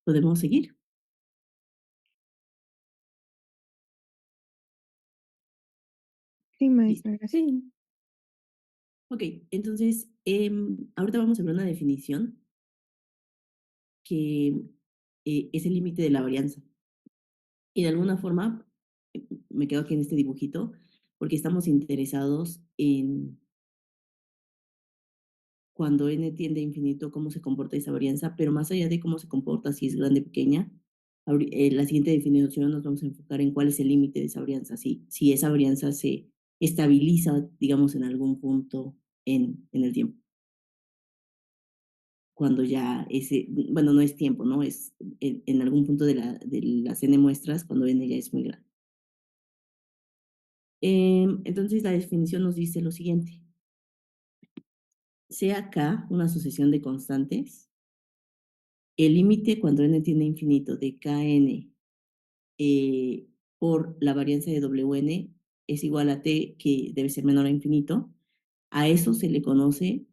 ¿Podemos seguir? Sí, Listo. maestra, gracias. Sí. Ok, entonces, ahorita vamos a ver una definición que es el límite de la varianza. Y de alguna forma, me quedo aquí en este dibujito, porque estamos interesados en cuando n tiende a infinito, cómo se comporta esa varianza, pero más allá de cómo se comporta, si es grande o pequeña, la siguiente definición nos vamos a enfocar en cuál es el límite de esa varianza, si esa varianza se estabiliza, digamos, en algún punto en el tiempo, cuando ya ese, bueno, no es tiempo, ¿no? Es en algún punto de las n muestras, cuando n ya es muy grande. Entonces, la definición nos dice lo siguiente. Sea K una sucesión de constantes, el límite cuando n tiende a infinito de Kn por la varianza de Wn es igual a t, que debe ser menor a infinito. A eso se le conoce,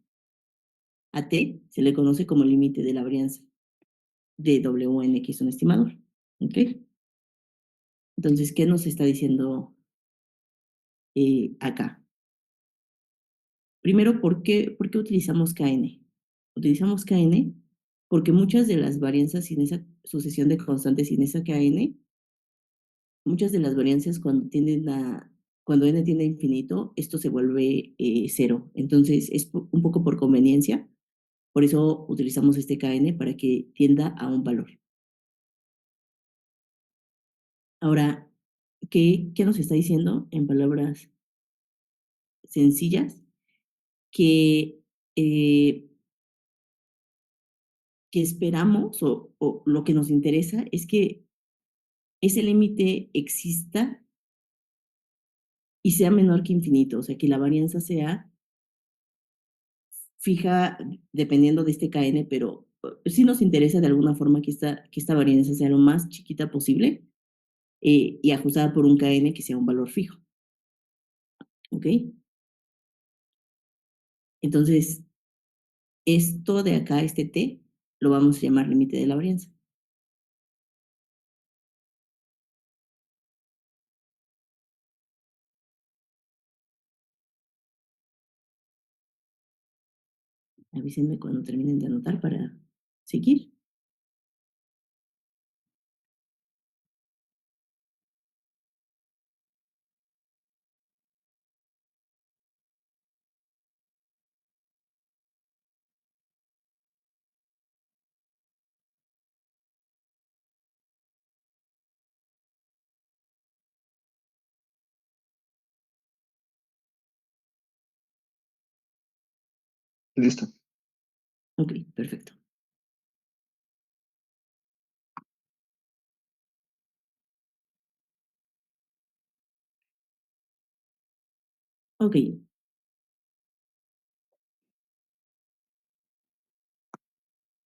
a t se le conoce como el límite de la varianza de Wn, que es un estimador. ¿Ok? Entonces, ¿qué nos está diciendo acá? Primero, ¿por qué utilizamos Kn? Utilizamos Kn porque muchas de las varianzas sin esa sucesión de constantes, sin esa Kn, muchas de las varianzas cuando n tiende a infinito, esto se vuelve cero. Entonces, es un poco por conveniencia. Por eso utilizamos este Kn para que tienda a un valor. Ahora, ¿qué nos está diciendo en palabras sencillas? Que, eh, que esperamos o lo que nos interesa es que ese límite exista y sea menor que infinito, o sea, que la varianza sea fija dependiendo de este Kn, pero sí nos interesa de alguna forma que esta varianza sea lo más chiquita posible y ajustada por un Kn que sea un valor fijo. ¿Ok? Entonces, esto de acá, este t, lo vamos a llamar límite de la varianza. Avísenme cuando terminen de anotar para seguir. Listo. Ok, perfecto. Ok,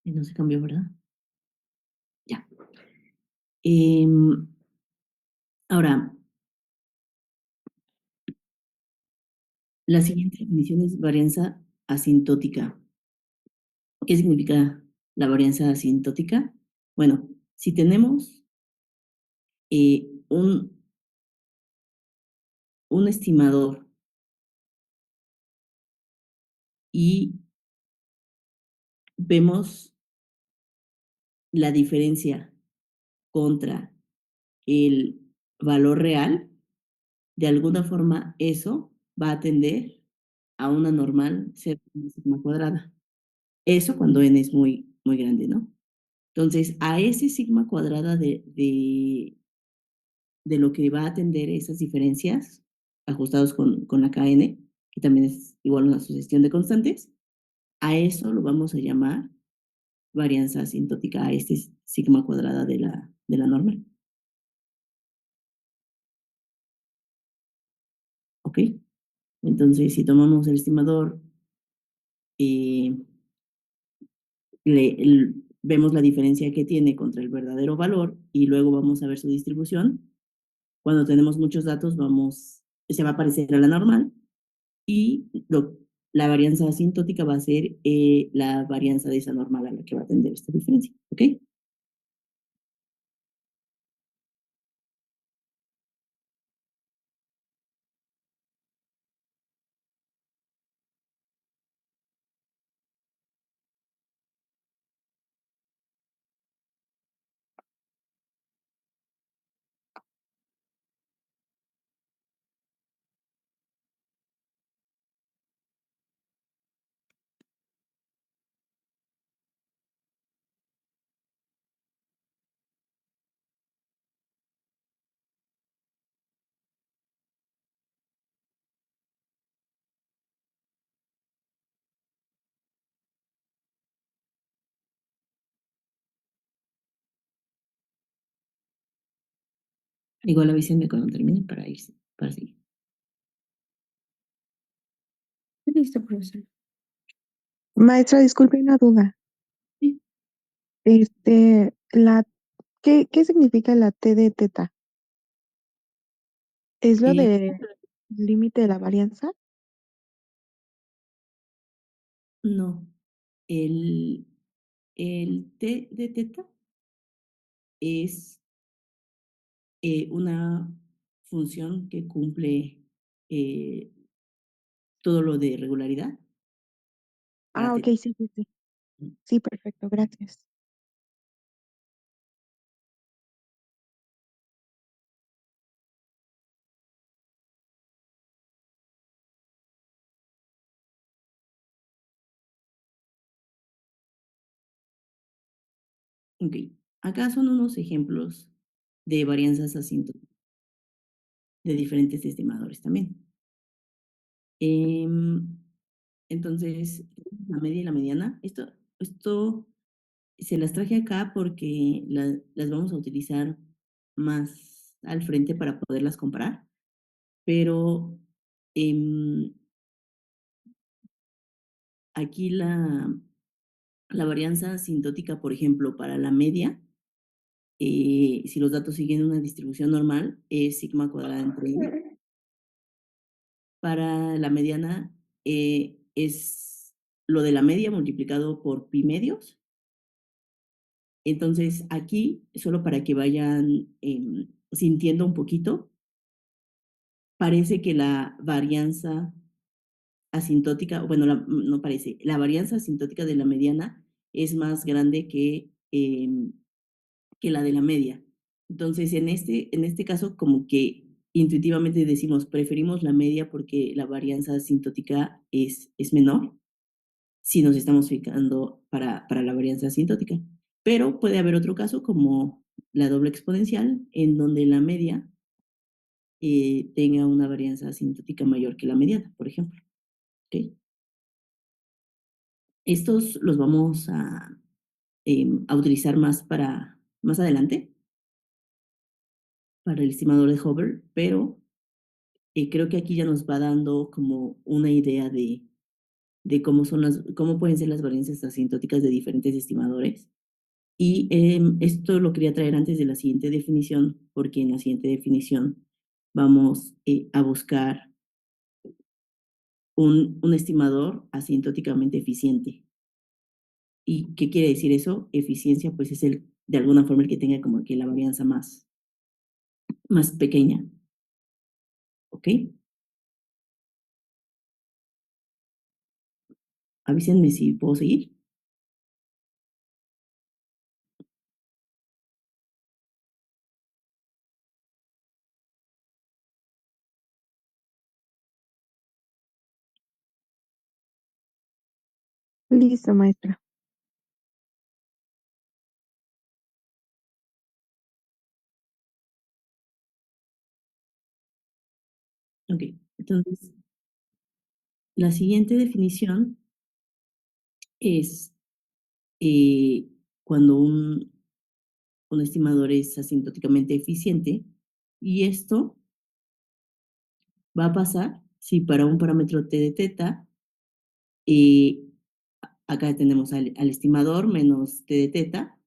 no se cambió, ¿verdad? Ya. Ahora, la siguiente definición es varianza asintótica. ¿Qué significa la varianza asintótica? Bueno, si tenemos eh, un, un estimador y vemos la diferencia contra el valor real, de alguna forma eso va a tender a una normal cerca de sigma cuadrada. Eso cuando n es muy, muy grande, ¿no? Entonces, a ese sigma cuadrada de lo que va a atender esas diferencias ajustados con la Kn, que también es igual a una sucesión de constantes, a eso lo vamos a llamar varianza asintótica, a este sigma cuadrada de la normal. ¿Ok? Entonces, si tomamos el estimador, eh, vemos la diferencia que tiene contra el verdadero valor y luego vamos a ver su distribución. Cuando tenemos muchos datos, se va a parecer a la normal y la varianza asintótica va a ser la varianza de esa normal a la que va a tender esta diferencia. ¿Ok? Igual avísenme cuando termine para irse, para seguir. Listo, profesor. Maestra, disculpe una duda. Sí. Este, ¿qué significa la T de teta? ¿Es lo Eh, de límite de la varianza? no, el, el T de teta es una función que cumple eh, todo lo de regularidad para Ah, ok, teta. sí, sí, sí. Sí, perfecto, gracias. Ok, acá son unos ejemplos de varianzas asíntotras de diferentes estimadores también. Em, entonces, la media y la mediana, esto se las traje acá porque las vamos a utilizar más al frente para poderlas comparar, pero em, aquí la varianza asintótica, por ejemplo, para la media, si los datos siguen una distribución normal, es sigma cuadrada entre n. Para la mediana es lo de la media multiplicado por pi medios. Entonces, aquí, solo para que vayan sintiendo un poquito, parece que la varianza asintótica, bueno, no parece, la varianza asintótica de la mediana es más grande que la de la media. Entonces, en este caso, como que intuitivamente decimos, preferimos la media porque la varianza asintótica es menor si nos estamos fijando para la varianza asintótica. Pero puede haber otro caso como la doble exponencial, en donde la media tenga una varianza asintótica mayor que la mediana, por ejemplo. ¿Okay? Estos los vamos a utilizar más adelante para el estimador de Hubble, pero creo que aquí ya nos va dando como una idea de cómo pueden ser las varianzas asintóticas de diferentes estimadores. Y esto lo quería traer antes de la siguiente definición, porque en la siguiente definición vamos a buscar un estimador asintóticamente eficiente. ¿Y qué quiere decir eso? Eficiencia, pues es de alguna forma el que tenga como que la varianza más pequeña. ¿Ok? Avísenme si puedo seguir. Listo, maestra. Ok, entonces la siguiente definición es eh, cuando un estimador es asintóticamente eficiente, y esto va a pasar si para un parámetro t de teta, eh, acá tenemos al estimador menos t de teta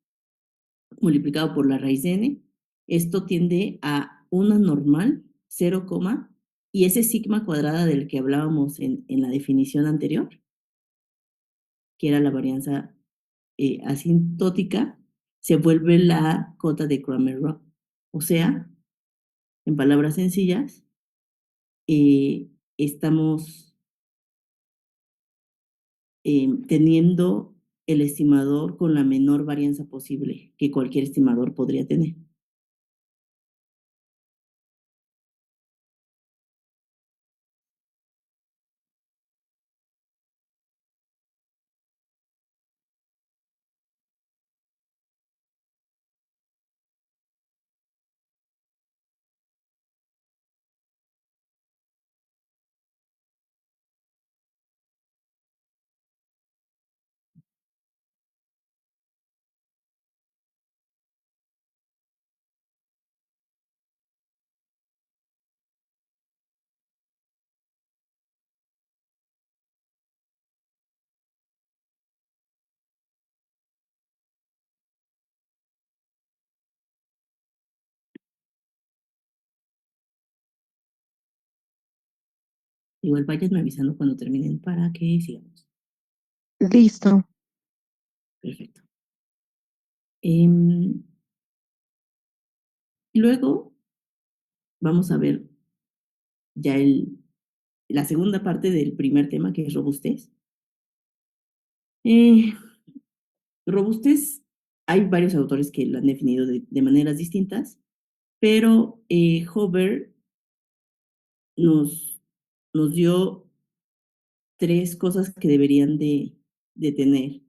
multiplicado por la raíz de n, esto tiende a una normal, 0, y ese sigma cuadrada del que hablábamos en la definición anterior, que era la varianza asintótica, se vuelve la cota de Cramer-Routh. O sea, en palabras sencillas, estamos teniendo el estimador con la menor varianza posible que cualquier estimador podría tener. Igual váyanme avisando cuando terminen para que sigamos. Listo. Perfecto. Em, luego vamos a ver ya la segunda parte del primer tema, que es robustez. Eh, robustez, hay varios autores que lo han definido de maneras distintas, pero Hover nos, nos dio tres cosas que deberían de tener.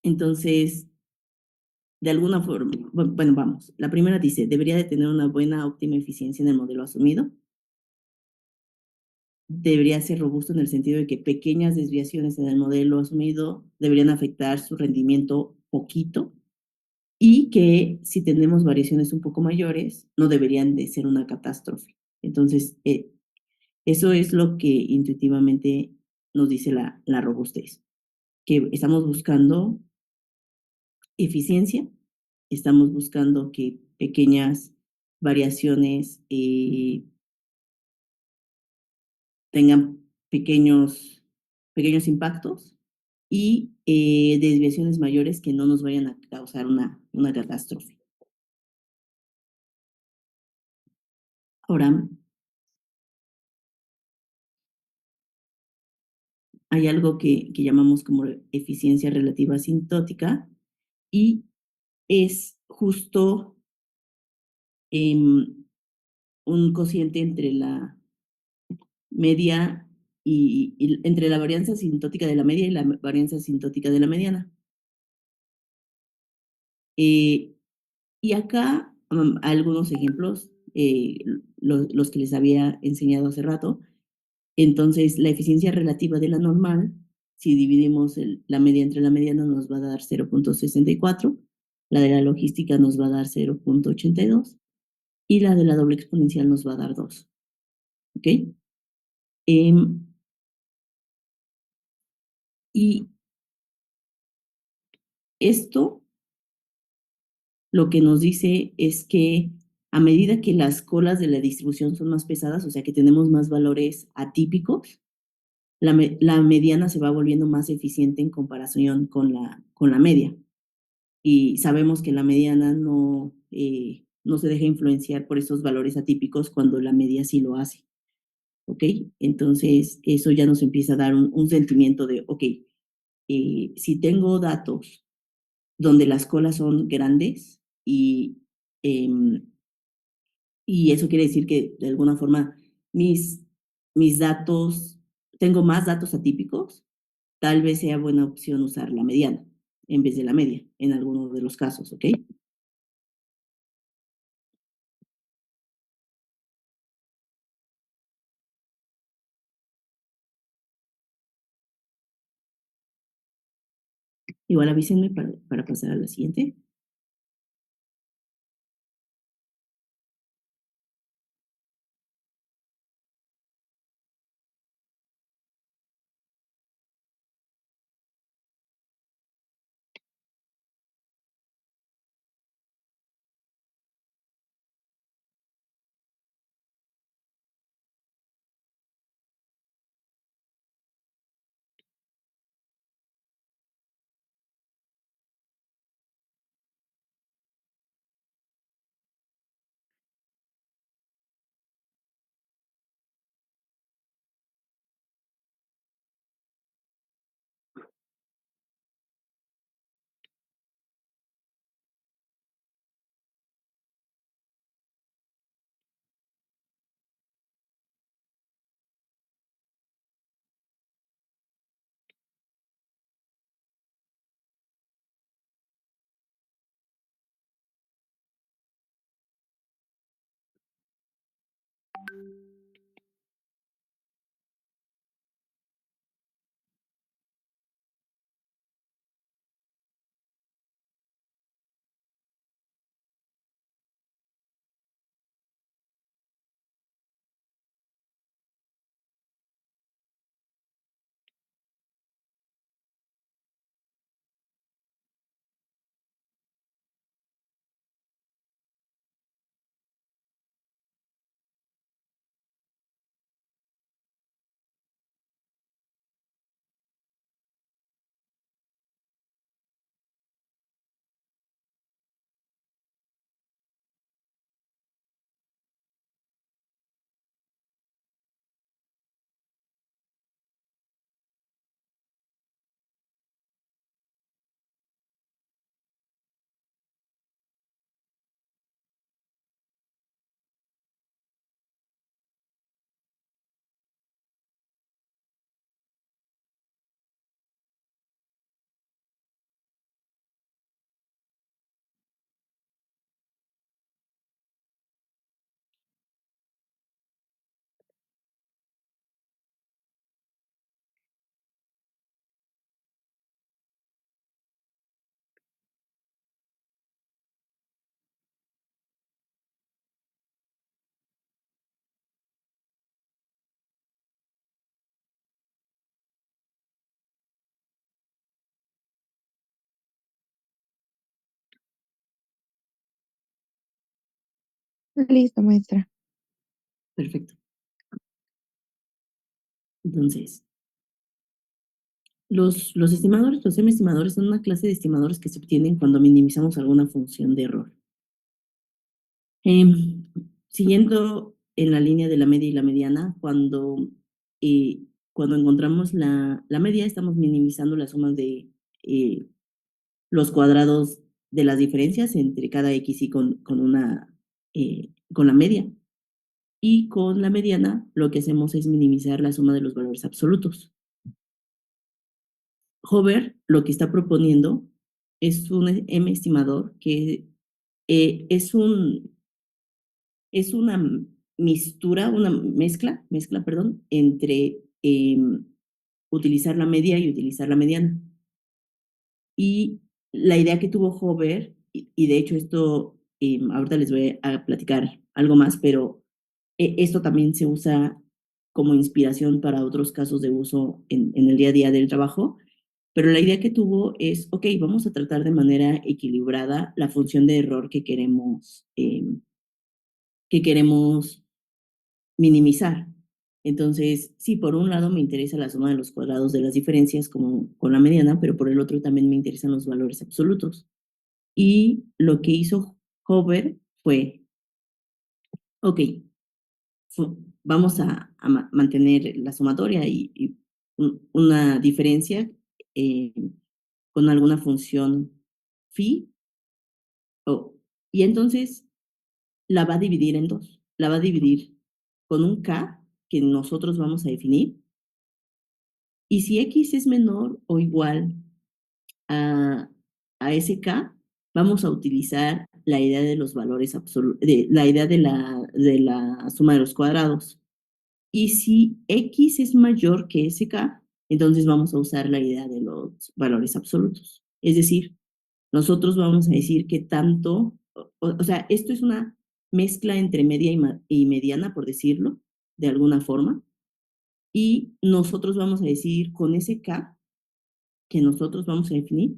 Entonces, de alguna forma, bueno, vamos. La primera dice, debería de tener una buena, óptima eficiencia en el modelo asumido. Debería ser robusto en el sentido de que pequeñas desviaciones en el modelo asumido deberían afectar su rendimiento poquito y que si tenemos variaciones un poco mayores, no deberían de ser una catástrofe. Entonces, eso es lo que intuitivamente nos dice la robustez, que estamos buscando eficiencia, estamos buscando que pequeñas variaciones tengan pequeños impactos y desviaciones mayores que no nos vayan a causar una catástrofe. Ahora, hay algo que llamamos como eficiencia relativa asintótica y es justo un cociente entre la media y entre la varianza asintótica de la media y la varianza asintótica de la mediana. Eh, y acá algunos ejemplos, los que les había enseñado hace rato. Entonces, la eficiencia relativa de la normal, si dividimos la media entre la mediana, nos va a dar 0.64, la de la logística nos va a dar 0.82 y la de la doble exponencial nos va a dar 2. ¿Ok? Y esto lo que nos dice es que a medida que las colas de la distribución son más pesadas, o sea que tenemos más valores atípicos, la mediana se va volviendo más eficiente en comparación con la media. Y sabemos que la mediana no se deja influenciar por esos valores atípicos cuando la media sí lo hace. ¿Ok? Entonces, eso ya nos empieza a dar un sentimiento de, ok, si tengo datos donde las colas son grandes em, y eso quiere decir que de alguna forma mis, mis datos, tengo más datos atípicos, tal vez sea buena opción usar la mediana en vez de la media en algunos de los casos, ¿ok? Igual avísenme para pasar a la siguiente. Listo, maestra. Perfecto. Entonces, los estimadores, los M-estimadores son una clase de estimadores que se obtienen cuando minimizamos alguna función de error. Siguiendo en la línea de la media y la mediana, eh, cuando encontramos la media, estamos minimizando la suma de eh, los cuadrados de las diferencias entre cada x y con la media. Y con la mediana, lo que hacemos es minimizar la suma de los valores absolutos. Hover lo que está proponiendo es un M estimador que eh, es un es una una mezcla, perdón, entre utilizar la media y utilizar la mediana. Y la idea que tuvo Hover, y de hecho esto, ahorita les voy a platicar algo más, pero esto también se usa como inspiración para otros casos de uso en el día a día del trabajo, pero la idea que tuvo es, ok, vamos a tratar de manera equilibrada la función de error que queremos minimizar. Entonces, sí, por un lado me interesa la suma de los cuadrados de las diferencias como con la mediana, pero por el otro también me interesan los valores absolutos. Y lo que hizo Hover fue, ok, vamos a mantener la sumatoria y una diferencia eh, con alguna función phi, oh, y entonces la va a dividir en dos. La va a dividir con un k que nosotros vamos a definir. Y si X es menor o igual a, a ese K, vamos a utilizar la idea de los valores absolutos, la idea de la suma de los cuadrados. Y si X es mayor que ese K, entonces vamos a usar la idea de los valores absolutos. Es decir, nosotros vamos a decir que tanto, o sea, esto es una mezcla entre media y mediana, por decirlo, de alguna forma, y nosotros vamos a decir con ese K que nosotros vamos a definir,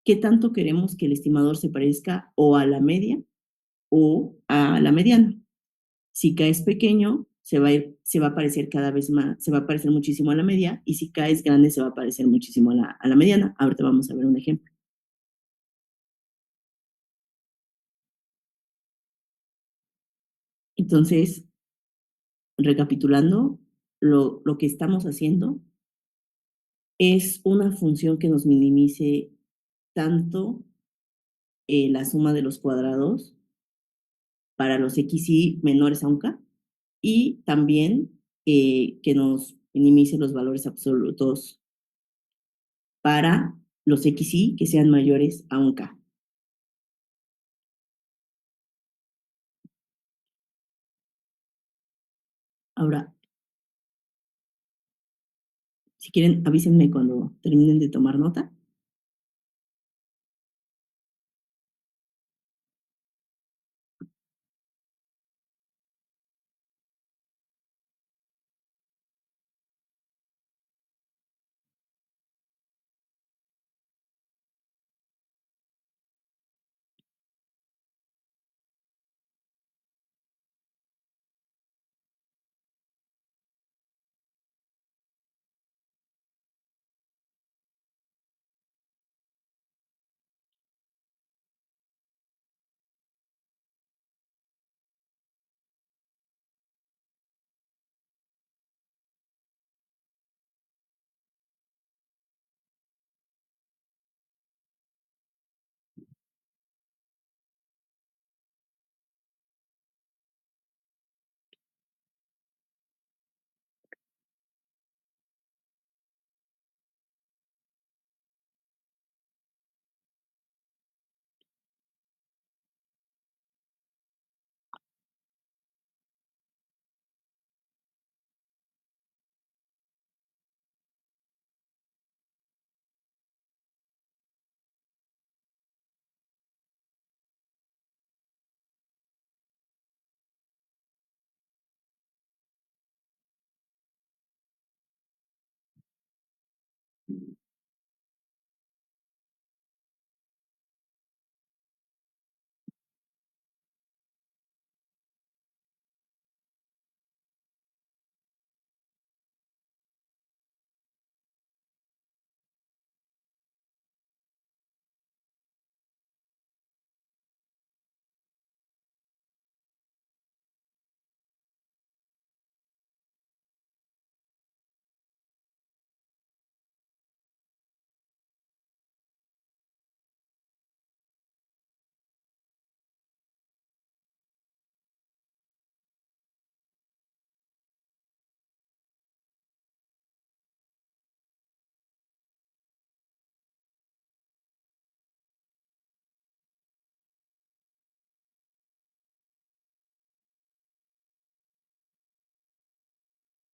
qué tanto queremos que el estimador se parezca o a la media o a la mediana. Si K es pequeño, se va a parecer cada vez más, se va a parecer muchísimo a la media, y si K es grande, se va a parecer muchísimo a la mediana. Ahorita vamos a ver un ejemplo. Entonces, recapitulando, lo que estamos haciendo es una función que nos minimice tanto la suma de los cuadrados para los xy menores a un k y también que nos minimice los valores absolutos para los xy que sean mayores a un k. Ahora, si quieren, avísenme cuando terminen de tomar nota.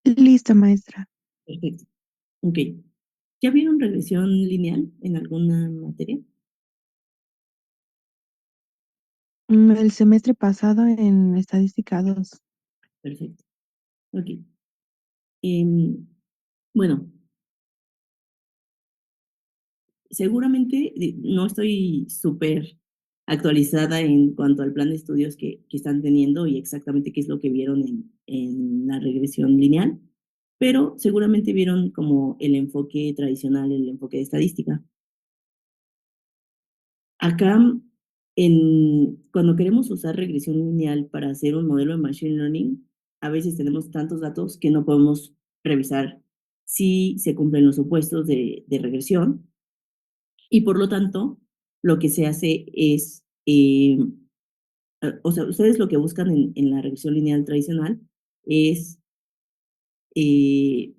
Lista, maestra. Perfecto. Ok. ¿Ya vieron regresión lineal en alguna materia? El semestre pasado en estadística 2. Perfecto. Ok. Em, bueno, seguramente no estoy súper actualizada en cuanto al plan de estudios que están teniendo y exactamente qué es lo que vieron en la regresión lineal, pero seguramente vieron como el enfoque tradicional, el enfoque de estadística. Acá, cuando queremos usar regresión lineal para hacer un modelo de Machine Learning, a veces tenemos tantos datos que no podemos revisar si se cumplen los supuestos de regresión y por lo tanto, lo que se hace es, o sea, ustedes lo que buscan en la regresión lineal tradicional es eh,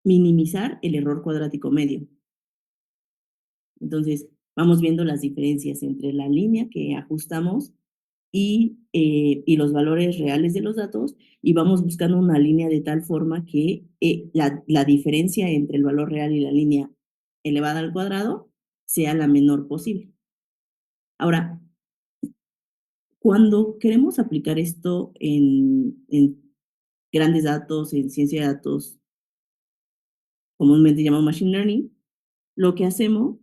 minimizar el error cuadrático medio. Entonces, vamos viendo las diferencias entre la línea que ajustamos y los valores reales de los datos y vamos buscando una línea de tal forma que la diferencia entre el valor real y la línea elevada al cuadrado sea la menor posible. Ahora, cuando queremos aplicar esto en grandes datos, en ciencia de datos, comúnmente llamado machine learning, lo que hacemos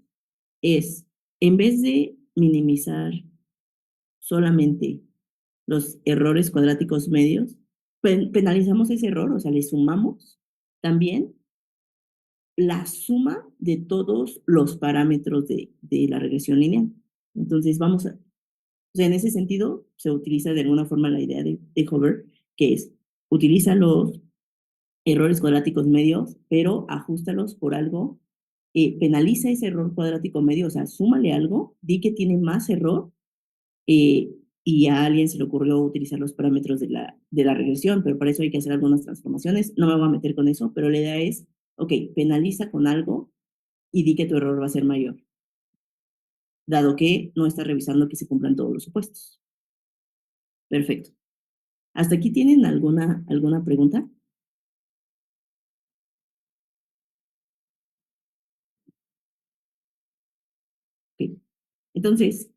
es, en vez de minimizar solamente los errores cuadráticos medios, penalizamos ese error, o sea, le sumamos también la suma de todos los parámetros de la regresión lineal. Entonces, o sea, en ese sentido, se utiliza de alguna forma la idea de Hover, que es, utiliza los errores cuadráticos medios, pero ajustalos por algo, penaliza ese error cuadrático medio, o sea, súmale algo, di que tiene más error, eh, y a alguien se le ocurrió utilizar los parámetros de la regresión, pero para eso hay que hacer algunas transformaciones. No me voy a meter con eso, pero la idea es, ok, penaliza con algo y di que tu error va a ser mayor, dado que no estás revisando que se cumplan todos los supuestos. Perfecto. ¿Hasta aquí tienen alguna pregunta? Ok. Entonces,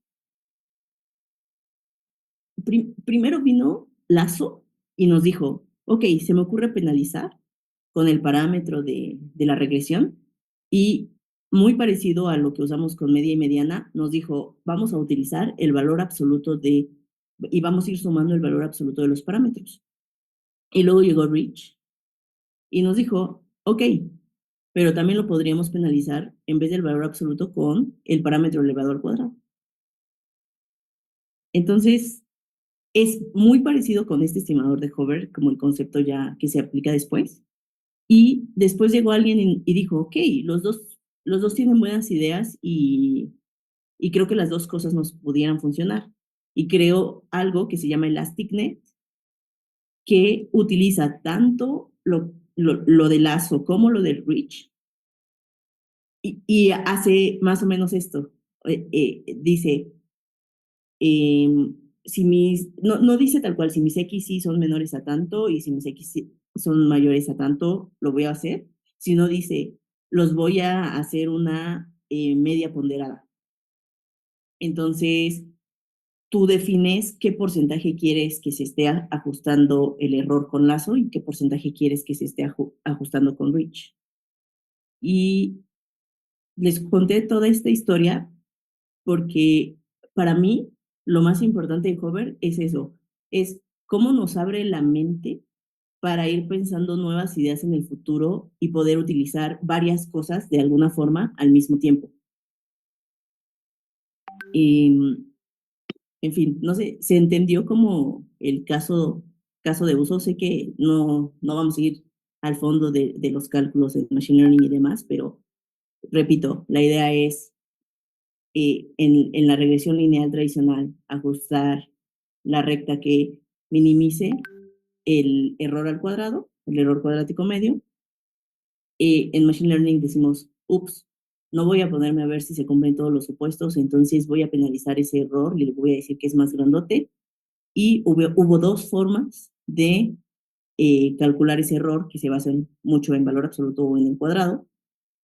primero vino Lazo y nos dijo, ok, se me ocurre penalizar con el parámetro de la regresión y muy parecido a lo que usamos con media y mediana, nos dijo, vamos a utilizar el valor absoluto y vamos a ir sumando el valor absoluto de los parámetros. Y luego llegó Rich y nos dijo, ok, pero también lo podríamos penalizar en vez del valor absoluto con el parámetro elevado al cuadrado. Entonces, es muy parecido con este estimador de Hover, como el concepto ya que se aplica después. Y después llegó alguien y dijo, ok, los dos tienen buenas ideas y creo que las dos cosas nos pudieran funcionar. Y creó algo que se llama ElasticNet, que utiliza tanto lo de Lazo como lo del Rich y hace más o menos esto. Dice, si no dice tal cual, si mis X sí son menores a tanto y si mis X sí son mayores a tanto, lo voy a hacer, sino dice, los voy a hacer una media ponderada. Entonces, tú defines qué porcentaje quieres que se esté ajustando el error con Lazo y qué porcentaje quieres que se esté ajustando con Rich. Y les conté toda esta historia porque para mí lo más importante de Hover es eso, es cómo nos abre la mente para ir pensando nuevas ideas en el futuro y poder utilizar varias cosas de alguna forma al mismo tiempo. Y, en fin, no sé, se entendió como el caso de uso. Sé que no vamos a ir al fondo de los cálculos de Machine Learning y demás, pero repito, la idea es en la regresión lineal tradicional, ajustar la recta que minimice el error al cuadrado, el error cuadrático medio. En Machine Learning decimos, ups, no voy a ponerme a ver si se cumplen todos los supuestos, entonces voy a penalizar ese error y le voy a decir que es más grandote. Y hubo dos formas de calcular ese error que se basa mucho en valor absoluto o en el cuadrado,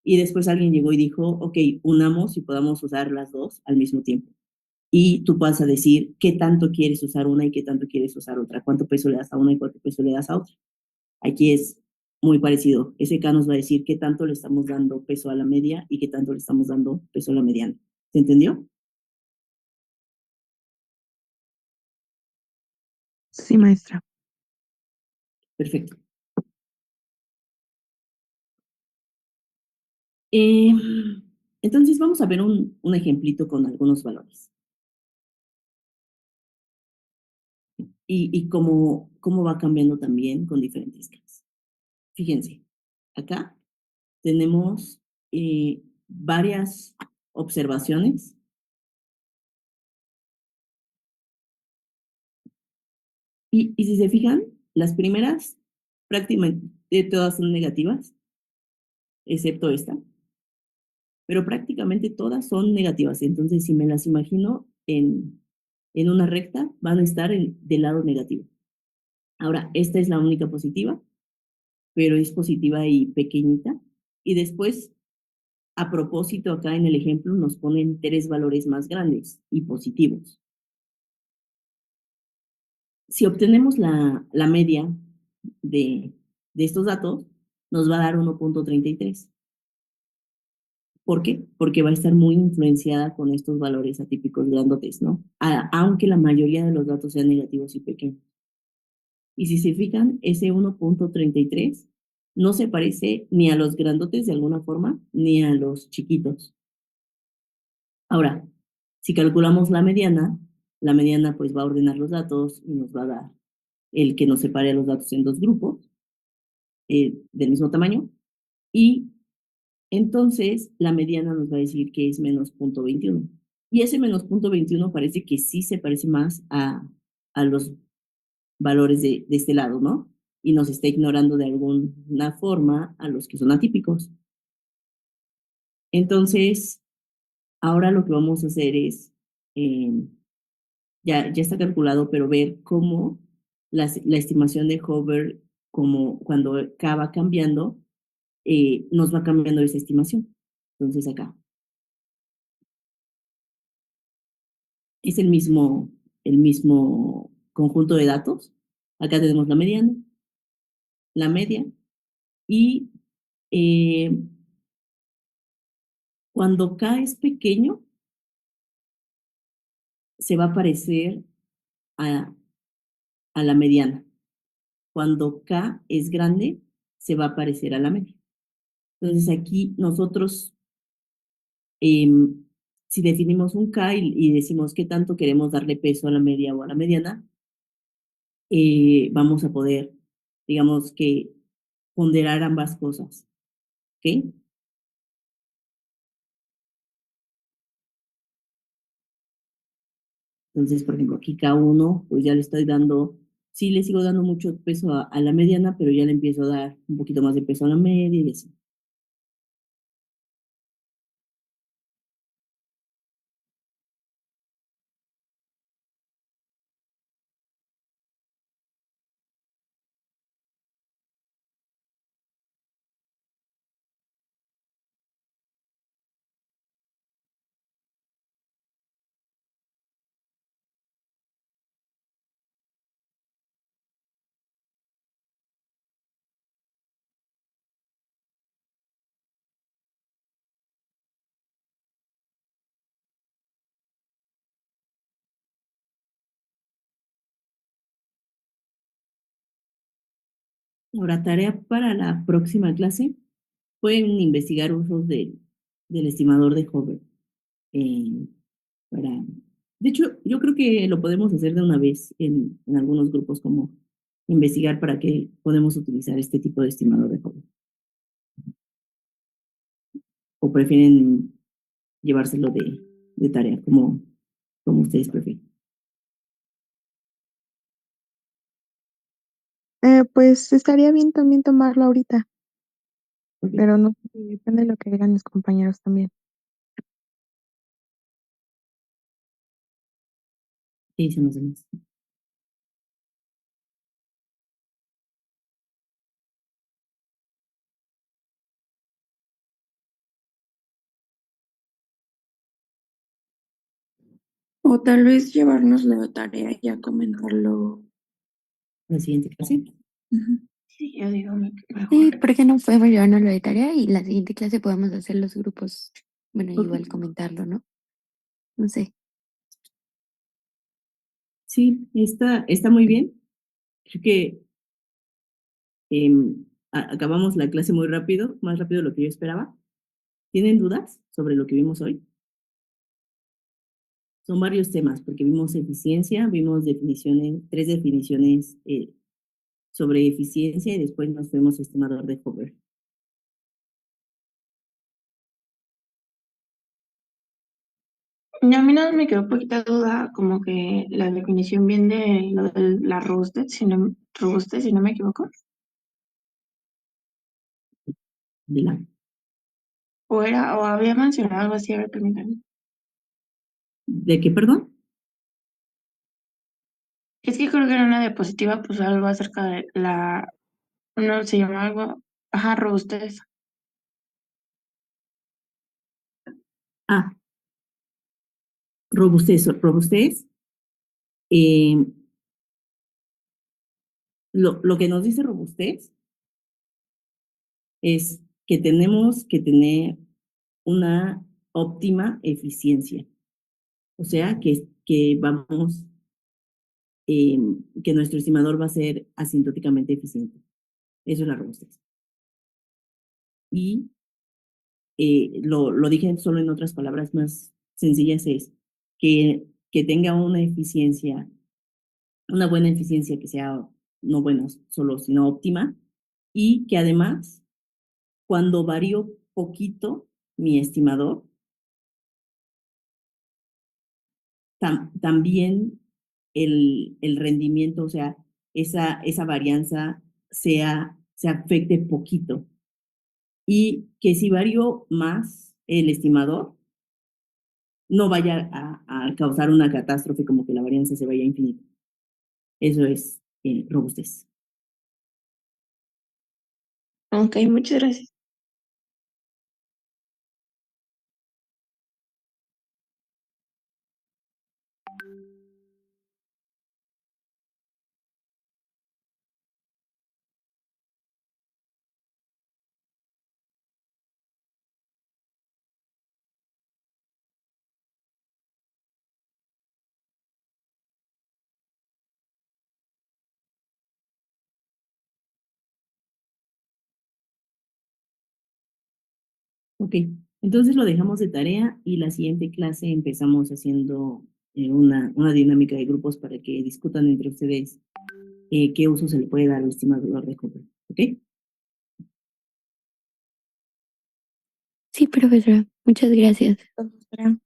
y después alguien llegó y dijo, ok, unamos y podamos usar las dos al mismo tiempo. Y tú vas a decir qué tanto quieres usar una y qué tanto quieres usar otra, cuánto peso le das a una y cuánto peso le das a otra. Aquí es muy parecido. Ese K nos va a decir qué tanto le estamos dando peso a la media y qué tanto le estamos dando peso a la mediana. ¿Se entendió? Sí, maestra. Perfecto. Eh, entonces vamos a ver un ejemplito con algunos valores y cómo va cambiando también con diferentes Ks. Fíjense, acá tenemos varias observaciones y si se fijan, las primeras prácticamente todas son negativas, excepto esta, pero prácticamente todas son negativas. Entonces, si me las imagino en una recta, van a estar del lado negativo. Ahora, esta es la única positiva, pero es positiva y pequeñita. Y después, a propósito, acá en el ejemplo nos ponen tres valores más grandes y positivos. Si obtenemos la media de estos datos, nos va a dar 1.33. ¿Por qué? Porque va a estar muy influenciada con estos valores atípicos grandotes, ¿no? Aunque la mayoría de los datos sean negativos y pequeños. Y si se fijan, ese 1.33 no se parece ni a los grandotes de alguna forma, ni a los chiquitos. Ahora, si calculamos la mediana pues va a ordenar los datos y nos va a dar el que nos separe los datos en dos grupos del mismo tamaño. Y entonces la mediana nos va a decir que es menos 0.21. Y ese menos 0.21 parece que sí se parece más a los valores de este lado, ¿no? Y nos está ignorando de alguna forma a los que son atípicos. Entonces, ahora lo que vamos a hacer es, eh, ya está calculado, pero ver cómo la estimación de Hover, como cuando K va cambiando, nos va cambiando esa estimación. Entonces acá es el mismo conjunto de datos. Acá tenemos la mediana, la media, y eh, cuando K es pequeño, se va a parecer a, a la mediana. Cuando K es grande, se va a parecer a la media. Entonces aquí nosotros, eh, si definimos un K y decimos qué tanto queremos darle peso a la media o a la mediana, vamos a poder, digamos que, ponderar ambas cosas. ¿Ok? Entonces, por ejemplo, aquí K1, pues ya le estoy dando, sí le sigo dando mucho peso a la mediana, pero ya le empiezo a dar un poquito más de peso a la media y así. Ahora, tarea para la próxima clase, pueden investigar usos del estimador de Hover. eh, para... De hecho, yo creo que lo podemos hacer de una vez en algunos grupos, como investigar para qué podemos utilizar este tipo de estimador de Hover. O prefieren llevárselo de tarea, como ustedes prefieren. Pues estaría bien también tomarlo ahorita, Ok, pero no sé, depende de lo que digan mis compañeros también. sí, se nos demás. O tal vez llevarnos la tarea y ya comentarlo. La siguiente clase. Ujú. Sí, yo digo Sí, mejor. ¿por qué no podemos llevarnos la de tarea y la siguiente clase podemos hacer los grupos? Bueno, Ok. igual comentarlo, ¿no? No sé. Sí, está muy bien. Creo que acabamos la clase muy rápido, más rápido de lo que yo esperaba. ¿Tienen dudas sobre lo que vimos hoy? Son varios temas, porque vimos eficiencia, vimos definiciones, tres definiciones sobre eficiencia y después nos fuimos a estimador de Hoover. Y a mí nada me quedó poquita duda, como que la definición bien de lo de la robustez, si no me equivoco. De la, O había mencionado algo así, a ver, permítanme. ¿De qué, perdón? Es que creo que en una diapositiva, pues algo acerca de no se llama algo, ajá, robustez. Ah, robustez. Robustez, eh, lo que nos dice robustez es que tenemos que tener una óptima eficiencia. O sea, que vamos, eh, que nuestro estimador va a ser asintóticamente eficiente. Eso es la robustez. Y lo dije solo en otras palabras más sencillas, es que tenga una eficiencia, una buena eficiencia que sea no buena solo, sino óptima, y que además, cuando varío poquito mi estimador, también el rendimiento, o sea, esa varianza se afecte poquito. Y que si varío más el estimador, no vaya a causar una catástrofe como que la varianza se vaya a infinito. Eso es robustez. Ok, muchas gracias. Ok, entonces lo dejamos de tarea y la siguiente clase empezamos haciendo una dinámica de grupos para que discutan entre ustedes qué uso se le puede dar al estimador de Hoover. ¿Ok? Sí, profesora, muchas gracias. Profesora.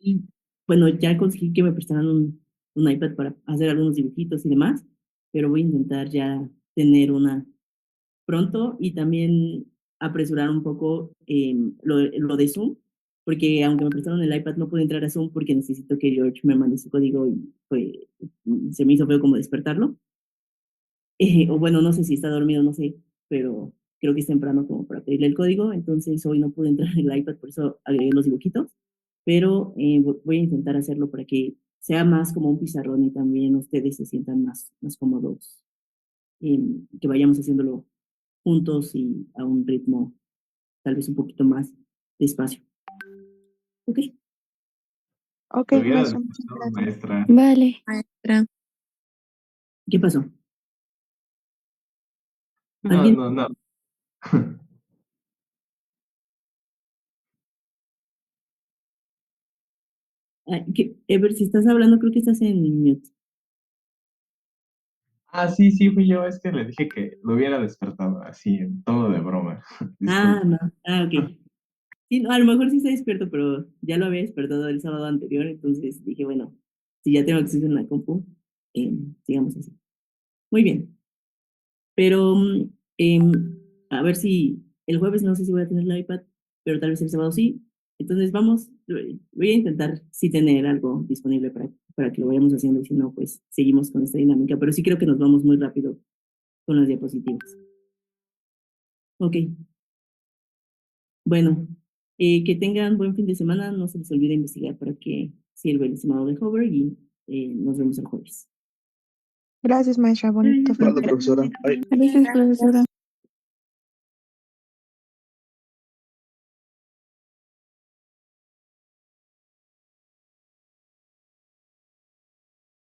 Y bueno, ya conseguí que me prestaran un iPad para hacer algunos dibujitos y demás, pero voy a intentar ya tener una pronto y también apresurar un poco lo de Zoom, porque aunque me prestaron el iPad no pude entrar a Zoom porque necesito que George me mande su código y se me hizo feo como despertarlo. O bueno, no sé si está dormido, no sé, pero creo que es temprano como para pedirle el código, entonces hoy no pude entrar en el iPad, por eso agregué los dibujitos, pero voy a intentar hacerlo para que sea más como un pizarrón y también ustedes se sientan más cómodos, que vayamos haciéndolo juntos y a un ritmo tal vez un poquito más despacio. ¿Ok? Ok, Lo hubiera maestra, muchas despertado, gracias. maestra. Vale. Maestra. ¿Qué pasó? No, ¿Alguien? no, no. Ever, si estás hablando, creo que estás en mute. Ah, sí, sí, fui yo. Es que le dije que lo hubiera despertado así, en tono de broma. Ah, Disculpe. no. Ah, ok. Sí, no, a lo mejor sí está despierto, pero ya lo había despertado el sábado anterior, entonces dije, bueno, si ya tengo acceso en la compu, sigamos así. Muy bien, pero a ver si el jueves no sé si voy a tener la iPad, pero tal vez el sábado sí. Entonces vamos, voy a intentar sí tener algo disponible para que lo vayamos haciendo y si no, pues seguimos con esta dinámica, pero sí creo que nos vamos muy rápido con las diapositivas. Ok, bueno, que tengan buen fin de semana, no se les olvide investigar para que sirve el estimado de Hover y nos vemos el jueves. Gracias, maestra. Bonito fin Vale, de profesora. Bye. Gracias, profesora.